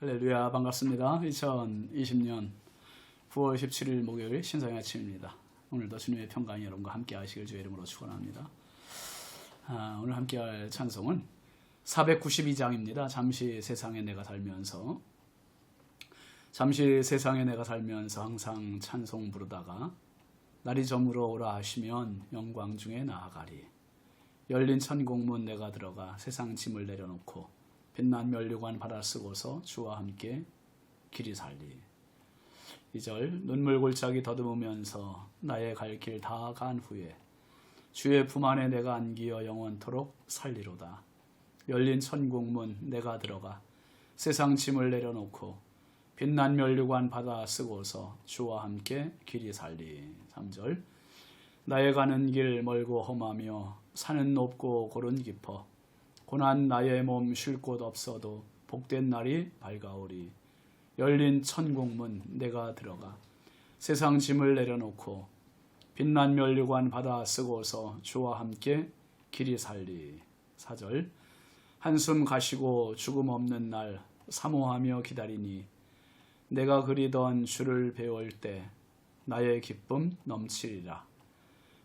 할렐루야, 반갑습니다. 2020년 9월 17일 목요일 신성의 아침입니다. 오늘도 주님의 평강이 여러분과 함께 하시길 주의 이름으로 축원합니다. 오늘 함께 할 찬송은 492장입니다. 잠시 세상에 내가 살면서 항상 찬송 부르다가 날이 저물어 오라 하시면 영광 중에 나아가리. 열린 천국문 내가 들어가 세상 짐을 내려놓고 빛난 면류관 받아 쓰고서 주와 함께 길이 살리. 2절 눈물 골짜기 더듬으면서 나의 갈 길 다 간 후에 주의 품 안에 내가 안기어 영원토록 살리로다. 열린 천국문 내가 들어가 세상 짐을 내려놓고 빛난 면류관 받아 쓰고서 주와 함께 길이 살리. 3절 나의 가는 길 멀고 험하며 산은 높고 골은 깊어 고난 나의 몸 쉴 곳 없어도 복된 날이 밝아오리. 열린 천국문 내가 들어가 세상 짐을 내려놓고 빛난 면류관 받아 쓰고서 주와 함께 길이 살리. 4절 한숨 가시고 죽음 없는 날 사모하며 기다리니 내가 그리던 주를 배울 때 나의 기쁨 넘치리라.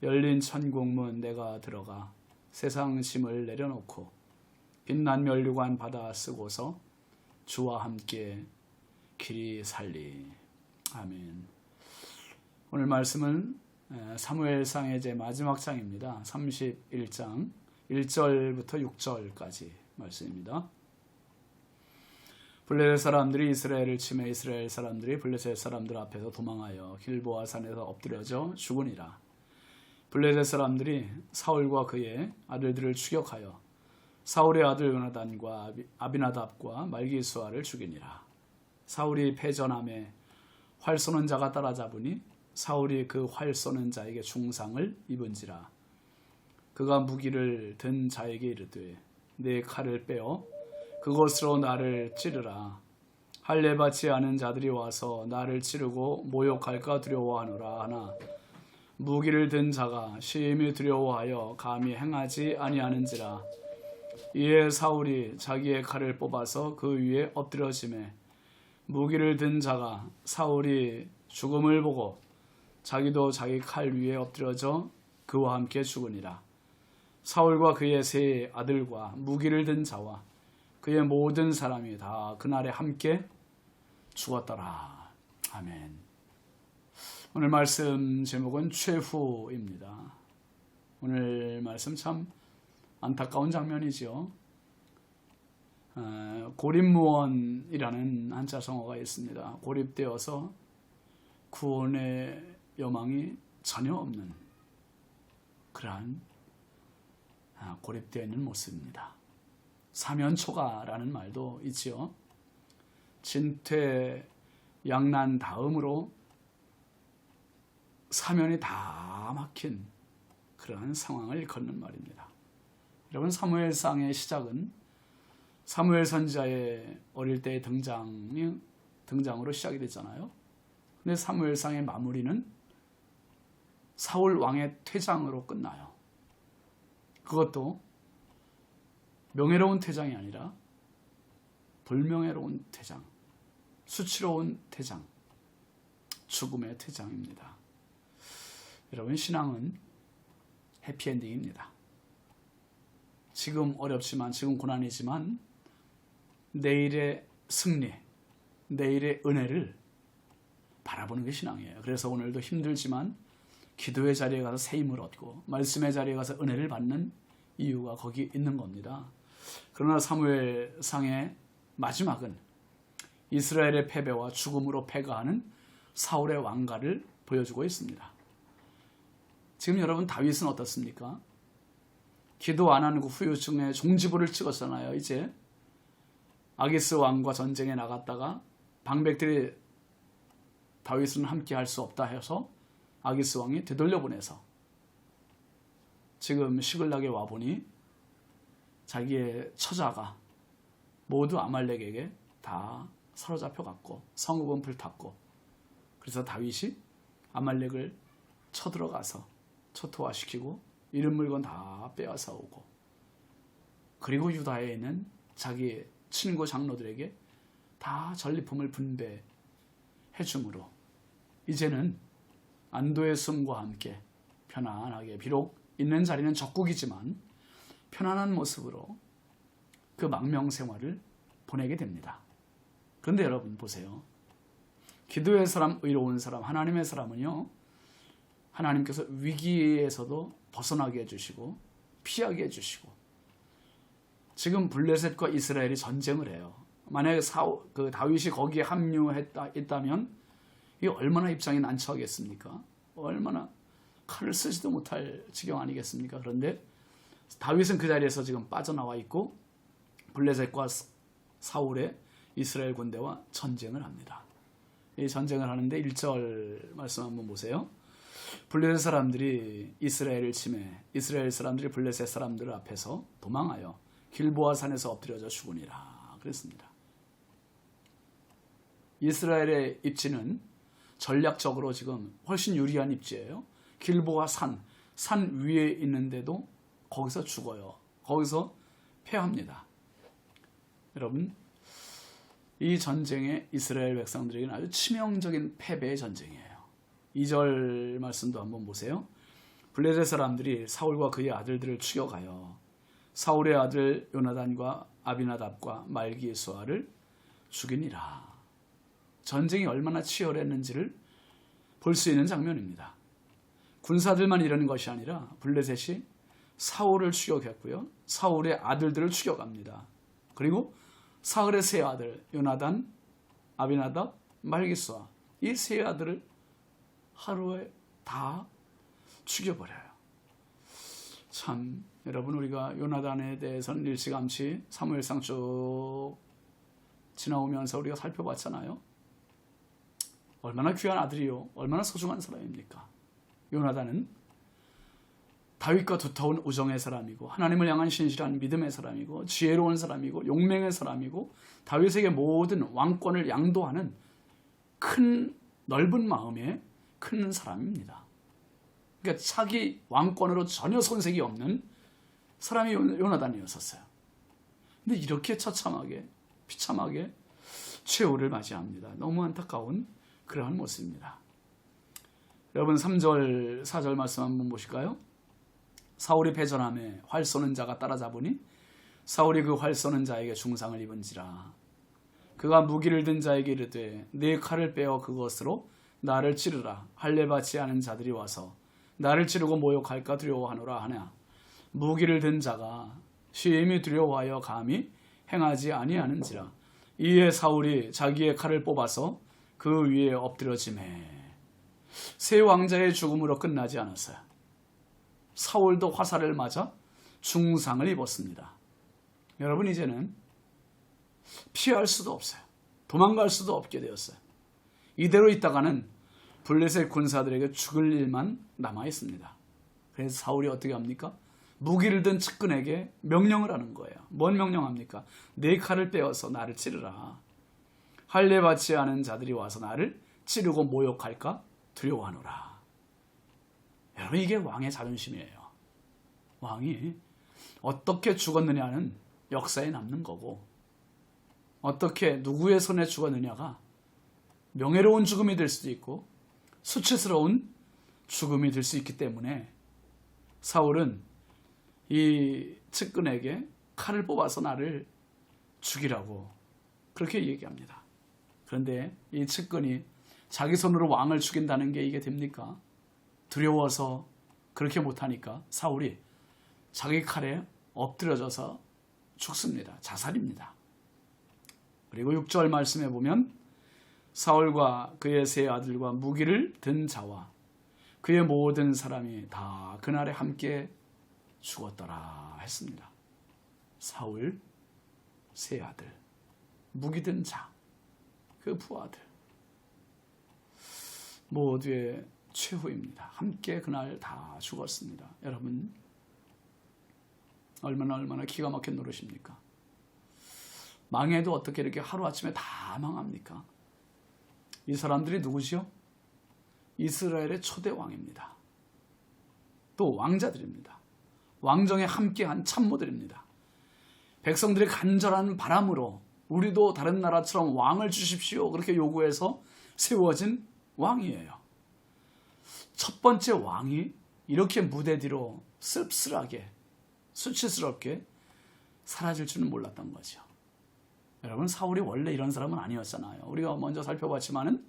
열린 천국문 내가 들어가 세상 짐을 내려놓고 빛난 면류관 받아 쓰고서 주와 함께 길이 살리. 아멘. 오늘 말씀은 사무엘상의 제 마지막 장입니다. 31장 1절부터 6절까지 말씀입니다. 블레셋 사람들이 이스라엘을 치매 이스라엘 사람들이 블레셋 사람들 앞에서 도망하여 길보아 산에서 엎드려져 죽으니라. 블레셋 사람들이 사울과 그의 아들들을 추격하여 사울의 아들 요나단과 아비나답과 말기수아를 죽이니라. 사울이 패전함에 활 쏘는 자가 따라잡으니 사울이 그 활 쏘는 자에게 중상을 입은지라. 그가 무기를 든 자에게 이르되 내 칼을 빼어 그것으로 나를 찌르라. 할례 받지 않은 자들이 와서 나를 찌르고 모욕할까 두려워하노라 하나 무기를 든 자가 심히 두려워하여 감히 행하지 아니하는지라. 이에 사울이 자기의 칼을 뽑아서 그 위에 엎드려지매 무기를 든 자가 사울이 죽음을 보고 자기도 자기 칼 위에 엎드려져 그와 함께 죽으니라. 사울과 그의 세 아들과 무기를 든 자와 그의 모든 사람이 다 그날에 함께 죽었더라. 아멘. 오늘 말씀 제목은 최후입니다. 오늘 말씀 참 안타까운 장면이죠. 고립무원이라는 한자 성어가 있습니다. 고립되어서 구원의 여망이 전혀 없는 그러한 고립되어 있는 모습입니다. 사면초가라는 말도 있지요. 진퇴양난 다음으로 사면이 다 막힌 그러한 상황을 걷는 말입니다. 여러분, 사무엘상의 시작은 사무엘 선지자의 어릴 때의 등장으로 시작이 됐잖아요. 근데 사무엘상의 마무리는 사울 왕의 퇴장으로 끝나요. 그것도 명예로운 퇴장이 아니라 불명예로운 퇴장, 수치로운 퇴장, 죽음의 퇴장입니다. 여러분, 신앙은 해피엔딩입니다. 지금 어렵지만, 지금 고난이지만 내일의 승리, 내일의 은혜를 바라보는 게 신앙이에요. 그래서 오늘도 힘들지만 기도의 자리에 가서 새 힘을 얻고 말씀의 자리에 가서 은혜를 받는 이유가 거기 있는 겁니다. 그러나 사무엘상의 마지막은 이스라엘의 패배와 죽음으로 패가하는 사울의 왕가를 보여주고 있습니다. 지금 여러분, 다윗은 어떻습니까? 기도 안 하는 그 후유증에 종지부를 찍었잖아요. 이제 아기스 왕과 전쟁에 나갔다가 방백들이 다윗은 함께 할 수 없다 해서 아기스 왕이 되돌려보내서 지금 시글락에 와보니 자기의 처자가 모두 아말렉에게 다 사로잡혀갔고 성읍은 불탔고, 그래서 다윗이 아말렉을 쳐들어가서 초토화시키고 잃은 물건 다 빼앗아 오고, 그리고 유다에 있는 자기 친구 장로들에게 다 전리품을 분배해 주므로 이제는 안도의 숨과 함께 편안하게, 비록 있는 자리는 적국이지만 편안한 모습으로 그 망명 생활을 보내게 됩니다. 그런데 여러분 보세요. 기도의 사람, 의로운 사람, 하나님의 사람은요, 하나님께서 위기에서도 벗어나게 해주시고 피하게 해주시고, 지금 블레셋과 이스라엘이 전쟁을 해요. 만약에 다윗이 거기에 합류했다면 이게 얼마나 입장이 난처하겠습니까? 얼마나 칼을 쓰지도 못할 지경 아니겠습니까? 그런데 다윗은 그 자리에서 지금 빠져나와 있고 블레셋과 사울의 이스라엘 군대와 전쟁을 합니다. 이 전쟁을 하는데 1절 말씀 한번 보세요. 블레셋 사람들이 이스라엘을 침해 이스라엘 사람들이 블레셋 사람들 앞에서 도망하여 길보아 산에서 엎드려져 죽으니라 그랬습니다. 이스라엘의 입지는 전략적으로 지금 훨씬 유리한 입지예요. 길보아 산 위에 있는데도 거기서 죽어요. 거기서 패합니다. 여러분, 이 전쟁에 이스라엘 백성들에게는 아주 치명적인 패배의 전쟁이에요. 2절 말씀도 한번 보세요. 블레셋 사람들이 사울과 그의 아들들을 추격하여 사울의 아들 요나단과 아비나답과 말기수아를 죽이니라. 전쟁이 얼마나 치열했는지를 볼 수 있는 장면입니다. 군사들만 이러는 것이 아니라 블레셋이 사울을 추격했고요, 사울의 아들들을 추격합니다. 그리고 사울의 세 아들 요나단, 아비나답, 말기수아, 이 세 아들을 하루에 다 죽여버려요. 참, 여러분, 우리가 요나단에 대해서는 일찌감치 사무엘상 쭉 지나오면서 우리가 살펴봤잖아요. 얼마나 귀한 아들이요, 얼마나 소중한 사람입니까? 요나단은 다윗과 두터운 우정의 사람이고 하나님을 향한 신실한 믿음의 사람이고 지혜로운 사람이고 용맹의 사람이고 다윗에게 모든 왕권을 양도하는 큰 넓은 마음의 큰 사람입니다. 그러니까 자기 왕권으로 전혀 손색이 없는 사람이 요나단이었었어요. 근데 이렇게 처참하게 비참하게 최후를 맞이합니다. 너무 안타까운 그러한 모습입니다. 여러분, 3절 4절 말씀 한번 보실까요? 사울이 패전함에 활 쏘는 자가 따라잡으니 사울이 그 활 쏘는 자에게 중상을 입은지라. 그가 무기를 든 자에게 이르되 네 칼을 빼어 그것으로 나를 찌르라. 할례 받지 않은 자들이 와서 나를 찌르고 모욕할까 두려워하노라 하나. 무기를 든 자가 심히 두려워하여 감히 행하지 아니하는지라. 이에 사울이 자기의 칼을 뽑아서 그 위에 엎드려지매 세 왕자의 죽음으로 끝나지 않았어요. 사울도 화살을 맞아 중상을 입었습니다. 여러분, 이제는 피할 수도 없어요. 도망갈 수도 없게 되었어요. 이대로 있다가는 블레셋 군사들에게 죽을 일만 남아 있습니다. 그래서 사울이 어떻게 합니까? 무기를 든 측근에게 명령을 하는 거예요. 뭔 명령합니까? 네 칼을 빼어서 나를 찌르라. 할례 받지 않은 자들이 와서 나를 찌르고 모욕할까 두려워하노라. 여러분, 이게 왕의 자존심이에요. 왕이 어떻게 죽었느냐는 역사에 남는 거고, 어떻게 누구의 손에 죽었느냐가 명예로운 죽음이 될 수도 있고 수치스러운 죽음이 될 수 있기 때문에 사울은 이 측근에게 칼을 뽑아서 나를 죽이라고 그렇게 얘기합니다. 그런데 이 측근이 자기 손으로 왕을 죽인다는 게 이게 됩니까? 두려워서 그렇게 못하니까 사울이 자기 칼에 엎드려져서 죽습니다. 자살입니다. 그리고 6절 말씀에 보면 사울과 그의 세 아들과 무기를 든 자와 그의 모든 사람이 다 그날에 함께 죽었더라 했습니다. 사울, 세 아들, 무기 든 자, 그 부하들 모두의 최후입니다. 함께 그날 다 죽었습니다. 여러분, 얼마나 기가 막힌 노릇입니까? 망해도 어떻게 이렇게 하루아침에 다 망합니까? 이 사람들이 누구지요? 이스라엘의 초대 왕입니다. 또 왕자들입니다. 왕정에 함께한 참모들입니다. 백성들의 간절한 바람으로 우리도 다른 나라처럼 왕을 주십시오. 그렇게 요구해서 세워진 왕이에요. 첫 번째 왕이 이렇게 무대 뒤로 씁쓸하게 수치스럽게 사라질 줄은 몰랐던 거죠. 여러분, 사울이 원래 이런 사람은 아니었잖아요. 우리가 먼저 살펴봤지만은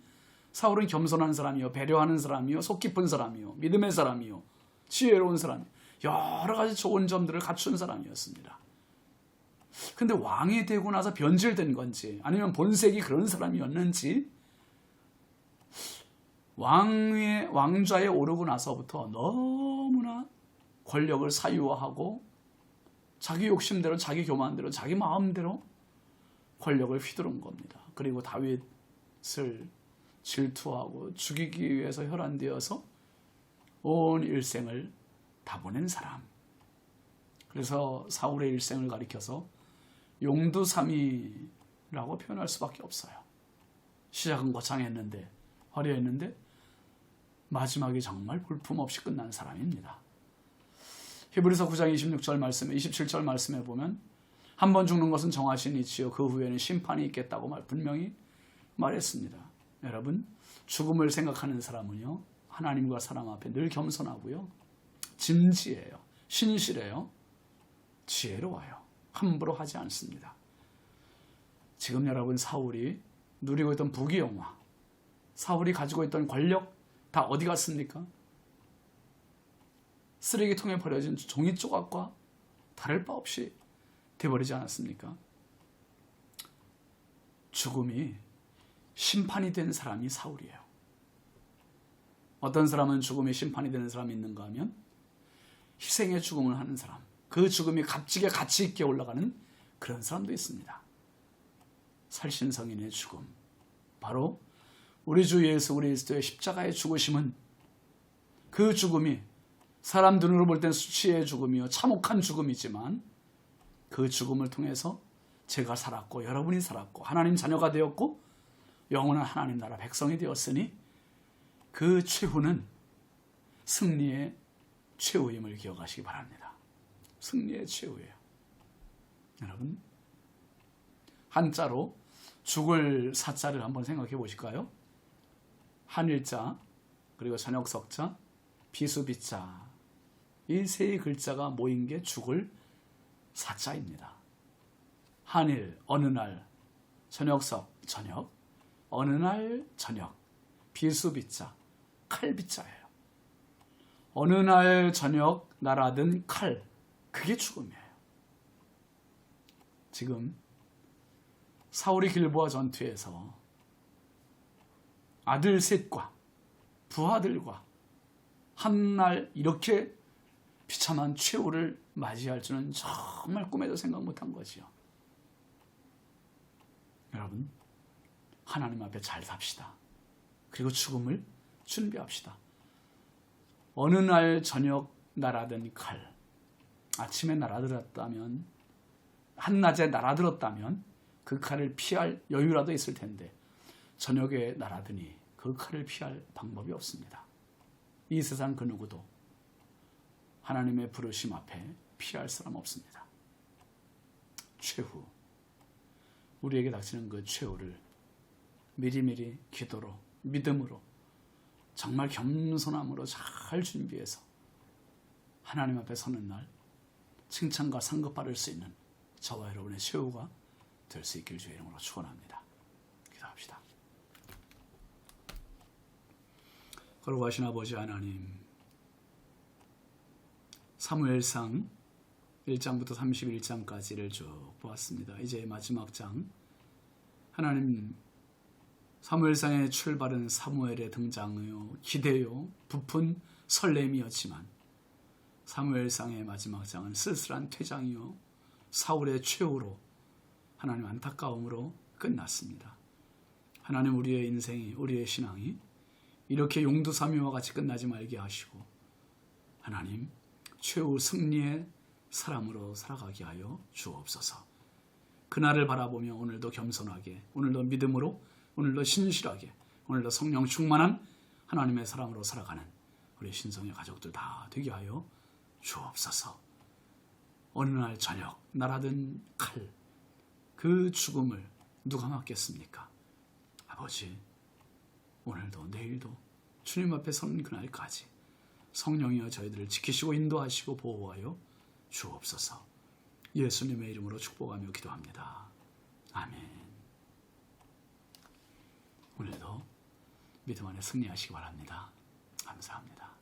사울은 겸손한 사람이요, 배려하는 사람이요, 속 깊은 사람이요, 믿음의 사람이요, 지혜로운 사람이요, 여러 가지 좋은 점들을 갖춘 사람이었습니다. 근데 왕이 되고 나서 변질된 건지 아니면 본색이 그런 사람이었는지 왕좌에 오르고 나서부터 너무나 권력을 사유화하고 자기 욕심대로, 자기 교만대로, 자기 마음대로 권력을 휘두른 겁니다. 그리고 다윗을 질투하고 죽이기 위해서 혈안되어서 온 일생을 다 보낸 사람. 그래서 사울의 일생을 가리켜서 용두삼이라고 표현할 수밖에 없어요. 시작은 거창했는데 화려했는데 마지막이 정말 볼품없이 끝난 사람입니다. 히브리서 9장 26절 말씀에 27절 말씀에 보면 한 번 죽는 것은 정하신 이치요 그 후에는 심판이 있겠다고 분명히 말했습니다. 여러분, 죽음을 생각하는 사람은요, 하나님과 사람 앞에 늘 겸손하고요, 진지해요, 신실해요, 지혜로워요. 함부로 하지 않습니다. 지금 여러분, 사울이 누리고 있던 부귀영화, 사울이 가지고 있던 권력 다 어디 갔습니까? 쓰레기통에 버려진 종이 조각과 다를 바 없이 돼버리지 않았습니까? 죽음이 심판이 된 사람이 사울이에요. 어떤 사람은 죽음이 심판이 되는 사람이 있는가 하면 희생의 죽음을 하는 사람, 그 죽음이 값지게 가치 있게 올라가는 그런 사람도 있습니다. 살신성인의 죽음, 바로 우리 주 예수 그리스도의 십자가의 죽으심은 그 죽음이 사람 눈으로 볼 땐 수치의 죽음이요 참혹한 죽음이지만 그 죽음을 통해서 제가 살았고 여러분이 살았고 하나님 자녀가 되었고 영원한 하나님 나라 백성이 되었으니 그 최후는 승리의 최후임을 기억하시기 바랍니다. 승리의 최후예요. 여러분, 한자로 죽을 사자를 한번 생각해 보실까요? 한일자, 그리고 저녁석자, 비수비자, 이 세 글자가 모인 게 죽을 사자입니다. 한일, 어느 날, 저녁석, 저녁, 어느 날, 저녁, 비수비자, 칼비자예요. 어느 날 저녁 날아든 칼, 그게 죽음이에요. 지금 사울이 길보아 전투에서 아들 셋과 부하들과 한날 이렇게 비참한 최후를 맞이할 줄은 정말 꿈에도 생각 못한 거지요. 여러분, 하나님 앞에 잘 삽시다. 그리고 죽음을 준비합시다. 어느 날 저녁 날아든 칼, 아침에 날아들었다면, 한낮에 날아들었다면 그 칼을 피할 여유라도 있을 텐데 저녁에 날아드니 그 칼을 피할 방법이 없습니다. 이 세상 그 누구도 하나님의 부르심 앞에 피할 사람 없습니다. 최후, 우리에게 닥치는 그 최후를 미리미리 기도로, 믿음으로, 정말 겸손함으로 잘 준비해서 하나님 앞에 서는 날 칭찬과 상급 받을 수 있는 저와 여러분의 최후가 될 수 있길 주의 이름으로 축원합니다. 기도합시다. 거룩하신 아버지 하나님, 사무엘상 1장부터 31장까지를 쭉 보았습니다. 이제 마지막 장, 하나님, 사무엘상의 출발은 사무엘의 등장이요, 기대요, 부푼 설렘이었지만 사무엘상의 마지막 장은 쓸쓸한 퇴장이요, 사울의 최후로 하나님 안타까움으로 끝났습니다. 하나님, 우리의 인생이, 우리의 신앙이 이렇게 용두사미와 같이 끝나지 말게 하시고 하나님, 최후 승리의 사람으로 살아가게 하여 주옵소서. 그날을 바라보며 오늘도 겸손하게, 오늘도 믿음으로, 오늘도 신실하게, 오늘도 성령 충만한 하나님의 사람으로 살아가는 우리 신성의 가족들 다 되게 하여 주옵소서. 어느 날 저녁 날아든 칼, 그 죽음을 누가 맡겠습니까? 아버지, 오늘도 내일도 주님 앞에 서는 그날까지 성령이여 저희들을 지키시고 인도하시고 보호하여 주옵소서. 예수님의 이름으로 축복하며 기도합니다. 아멘. 오늘도 믿음 안에 승리하시기 바랍니다. 감사합니다.